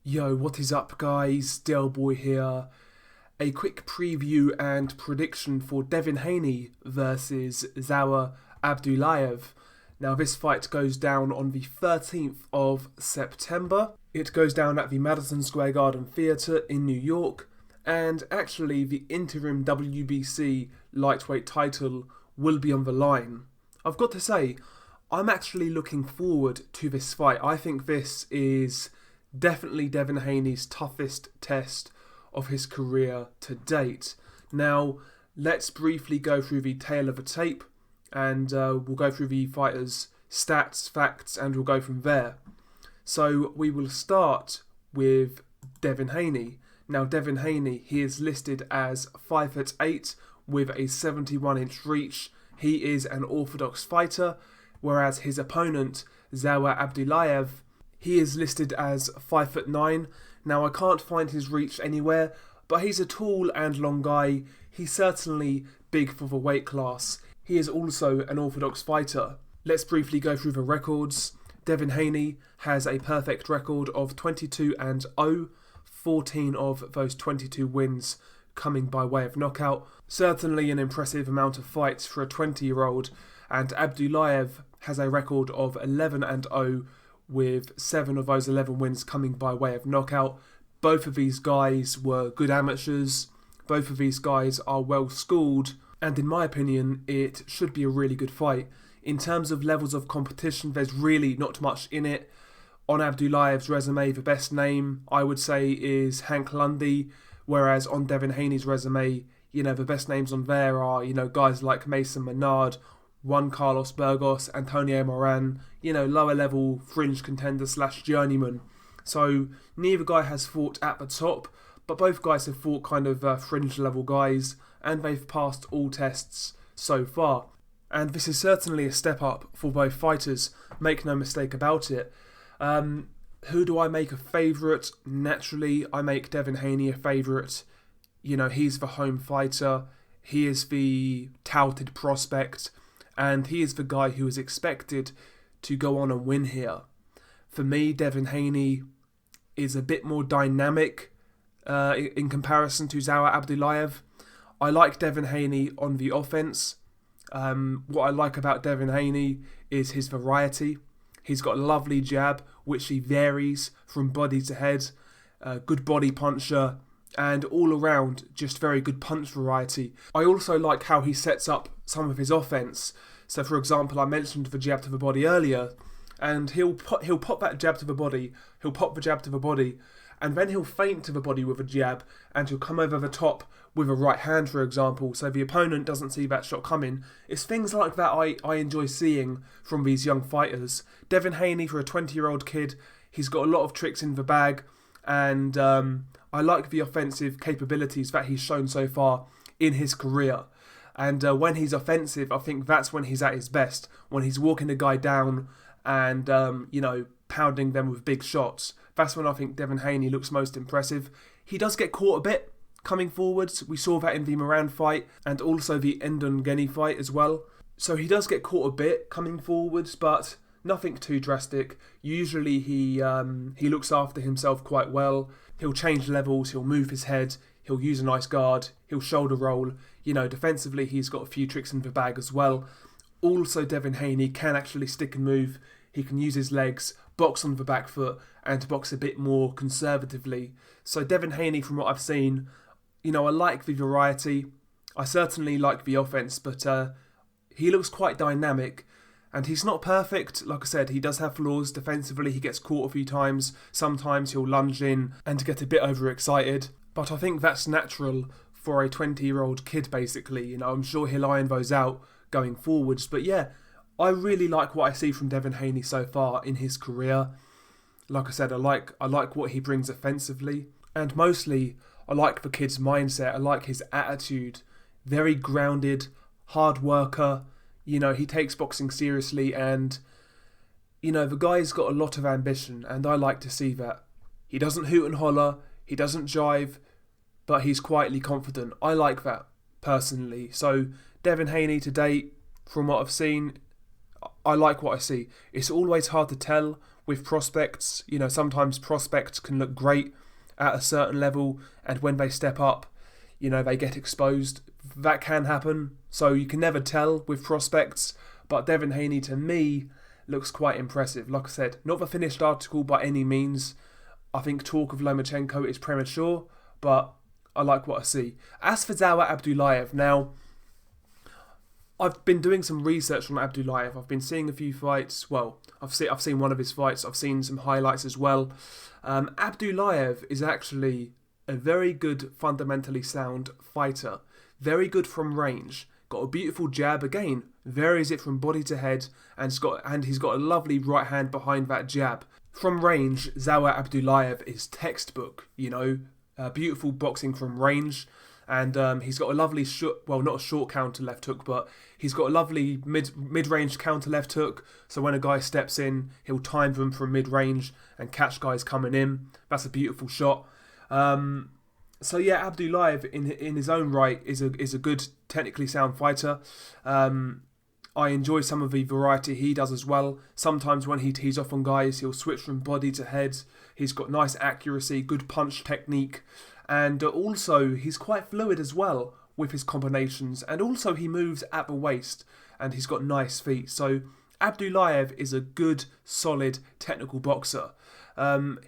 Yo, what is up, guys? Boy here. A quick preview and prediction for Devin Haney versus Zaur Abdullaev. Now, this fight goes down on the 13th of September. It goes down at the Madison Square Garden Theatre in New York. And actually, the interim WBC lightweight title will be on the line. I've got to say, I'm actually looking forward to this fight. I think this is definitely Devin Haney's toughest test of his career to date. Now, let's briefly go through the tail of the tape, and we'll go through the fighter's stats, facts, and we'll go from there. So we will start with Devin Haney. Now, Devin Haney, he is listed as 5'8" with a 71-inch reach. He is an orthodox fighter, whereas his opponent, Zaur Abdullaev, he is listed as 5'9". Now, I can't find his reach anywhere, but he's a tall and long guy. He's certainly big for the weight class. He is also an orthodox fighter. Let's briefly go through the records. Devin Haney has a perfect record of 22-0, 14 of those 22 wins coming by way of knockout. Certainly an impressive amount of fights for a 20-year-old, and Abdullaev has a record of 11-0, with 7 of those 11 wins coming by way of knockout. Both of these guys were good amateurs. Both of these guys are well schooled, and in my opinion, it should be a really good fight. In terms of levels of competition, there's really not much in it. On Abdullaev's resume, the best name, I would say, is Hank Lundy, whereas on Devin Haney's resume, the best names on there are, guys like Mason Menard, Juan Carlos Burgos, Antonio Moran, lower level fringe contender / journeyman. So neither guy has fought at the top, but both guys have fought kind of fringe level guys, and they've passed all tests so far. And this is certainly a step up for both fighters, make no mistake about it. Who do I make a favourite? Naturally, I make Devin Haney a favourite. He's the home fighter, he is the touted prospect, and he is the guy who is expected to go on and win here. For me, Devin Haney is a bit more dynamic in comparison to Zaur Abdullaev. I like Devin Haney on the offense. What I like about Devin Haney is his variety. He's got a lovely jab, which he varies from body to head. Good body puncher, and all around just very good punch variety. I also like how he sets up some of his offense. So, for example, I mentioned the jab to the body earlier, and he'll pop that jab to the body, he'll pop the jab to the body, and then he'll feint to the body with a jab, and he'll come over the top with a right hand, for example, so the opponent doesn't see that shot coming. It's things like that I enjoy seeing from these young fighters. Devin Haney, for a 20-year-old kid, he's got a lot of tricks in the bag, and I like the offensive capabilities that he's shown so far in his career. And when he's offensive, I think that's when he's at his best. When he's walking a guy down and, pounding them with big shots. That's when I think Devin Haney looks most impressive. He does get caught a bit coming forwards. We saw that in the Moran fight and also the Ndongeni fight as well. So he does get caught a bit coming forwards, but nothing too drastic. Usually he looks after himself quite well. He'll change levels, he'll move his head, he'll use a nice guard, he'll shoulder roll. Defensively, he's got a few tricks in the bag as well. Also, Devin Haney can actually stick and move. He can use his legs, box on the back foot, and box a bit more conservatively. So Devin Haney, from what I've seen, I like the variety. I certainly like the offense, but he looks quite dynamic. And he's not perfect. Like I said, he does have flaws defensively. He gets caught a few times. Sometimes he'll lunge in and get a bit overexcited. But I think that's natural for a 20-year-old kid, basically. I'm sure he'll iron those out going forwards. But yeah, I really like what I see from Devin Haney so far in his career. Like I said, I like what he brings offensively. And mostly, I like the kid's mindset. I like his attitude. Very grounded, hard worker. He takes boxing seriously, and, the guy's got a lot of ambition, and I like to see that. He doesn't hoot and holler, he doesn't jive, but he's quietly confident. I like that, personally. So, Devin Haney to date, from what I've seen, I like what I see. It's always hard to tell with prospects. You know, sometimes prospects can look great at a certain level, and when they step up, you know, they get exposed. That can happen, so you can never tell with prospects. But Devin Haney, to me, looks quite impressive. Like I said, not the finished article by any means. I think talk of Lomachenko is premature, but I like what I see. As for Zaur Abdullaev, now, I've been doing some research on Abdullaev. I've been seeing a few fights. Well, I've seen one of his fights. I've seen some highlights as well. Abdullaev is actually a very good, fundamentally sound fighter. Very good from range. Got a beautiful jab. Again, varies it from body to head, and he's got a lovely right hand behind that jab. From range, Zaur Abdullaev is textbook. You know, beautiful boxing from range. And he's got a lovely not a short counter left hook, but he's got a lovely mid-range counter left hook. So when a guy steps in, he'll time them from mid-range and catch guys coming in. That's a beautiful shot. So yeah, Abdullaev in his own right is a good, technically sound fighter. I enjoy some of the variety he does as well. Sometimes when he tees off on guys, he'll switch from body to head. He's got nice accuracy, good punch technique. And also, he's quite fluid as well with his combinations. And also, he moves at the waist. And he's got nice feet. So, Abdullaev is a good, solid, technical boxer.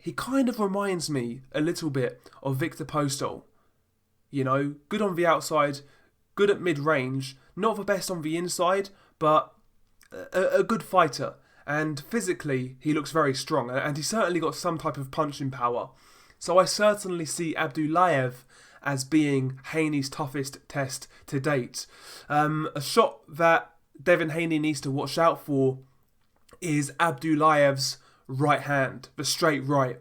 He kind of reminds me a little bit of Victor Postol. You know, good on the outside, good at mid-range. Not the best on the inside, but a good fighter. And physically, he looks very strong. And he's certainly got some type of punching power. So I certainly see Abdullaev as being Haney's toughest test to date. A shot that Devin Haney needs to watch out for is Abdullaev's right hand, the straight right.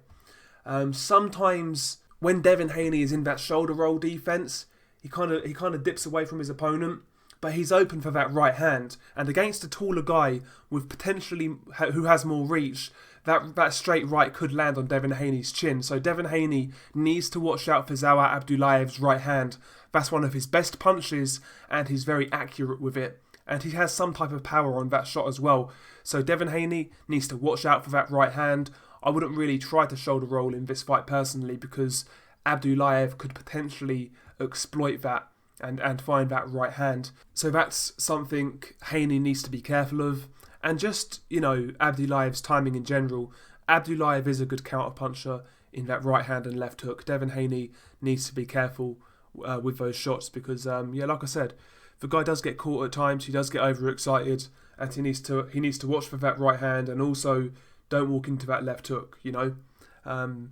Sometimes when Devin Haney is in that shoulder roll defense, he kind of dips away from his opponent, but he's open for that right hand. And against a taller guy with potentially who has more reach, that straight right could land on Devin Haney's chin. So Devin Haney needs to watch out for Zaur Abdullaev's right hand. That's one of his best punches, and he's very accurate with it. And he has some type of power on that shot as well. So Devin Haney needs to watch out for that right hand. I wouldn't really try to shoulder roll in this fight personally, because Abdullaev could potentially exploit that and find that right hand. So that's something Haney needs to be careful of. And just, you know, Abdullaev's timing in general. Abdullaev is a good counter-puncher in that right hand and left hook. Devin Haney needs to be careful with those shots because, like I said, the guy does get caught at times. He does get overexcited, and he needs to watch for that right hand, and also don't walk into that left hook, you know,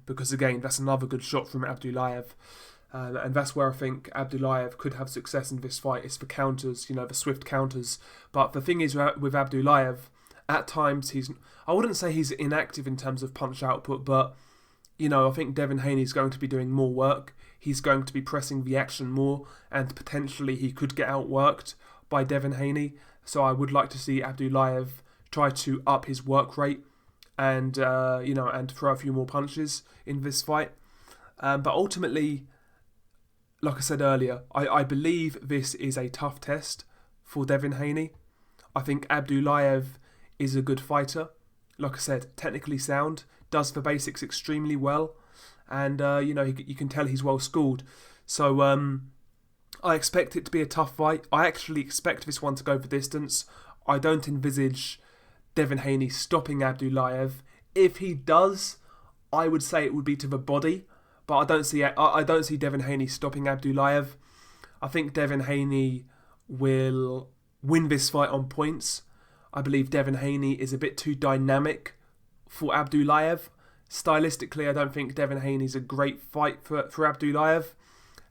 because again, that's another good shot from Abdullaev. And that's where I think Abdullaev could have success in this fight. It's the counters, you know, the swift counters. But the thing is with Abdullaev, at times I wouldn't say he's inactive in terms of punch output, but, you know, I think Devin Haney is going to be doing more work. He's going to be pressing the action more, and potentially he could get outworked by Devin Haney. So I would like to see Abdullaev try to up his work rate and, and throw a few more punches in this fight. But ultimately, like I said earlier, I believe this is a tough test for Devin Haney. I think Abdullaev is a good fighter. Like I said, technically sound, does the basics extremely well, and you can tell he's well schooled. So I expect it to be a tough fight. I actually expect this one to go the distance. I don't envisage Devin Haney stopping Abdullaev. If he does, I would say it would be to the body. But I don't see Devin Haney stopping Abdullaev. I think Devin Haney will win this fight on points. I believe Devin Haney is a bit too dynamic for Abdullaev. Stylistically, I don't think Devin Haney's a great fight for Abdullaev.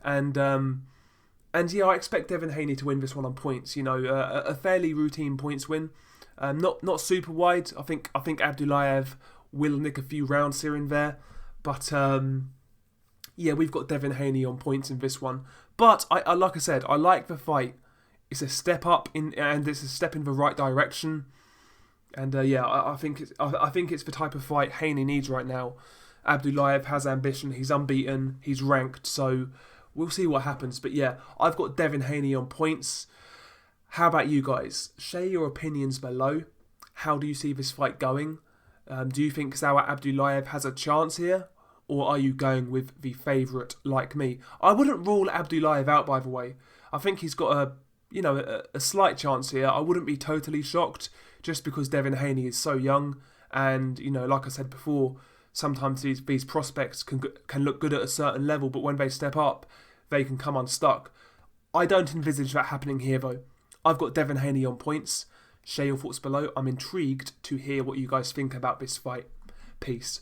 And I expect Devin Haney to win this one on points. You know, a fairly routine points win. Not super wide. I think Abdullaev will nick a few rounds here and there. But we've got Devin Haney on points in this one. But I like I said, I like the fight. It's a step up and it's a step in the right direction. And I think it's the type of fight Haney needs right now. Abdullaev has ambition. He's unbeaten. He's ranked. So we'll see what happens. But yeah, I've got Devin Haney on points. How about you guys? Share your opinions below. How do you see this fight going? Do you think Zaur Abdullaev has a chance here? Or are you going with the favourite like me? I wouldn't rule Abdullaev out, by the way. I think he's got a slight chance here. I wouldn't be totally shocked just because Devin Haney is so young. And, like I said before, sometimes these prospects can look good at a certain level, but when they step up, they can come unstuck. I don't envisage that happening here, though. I've got Devin Haney on points. Share your thoughts below. I'm intrigued to hear what you guys think about this fight. Peace.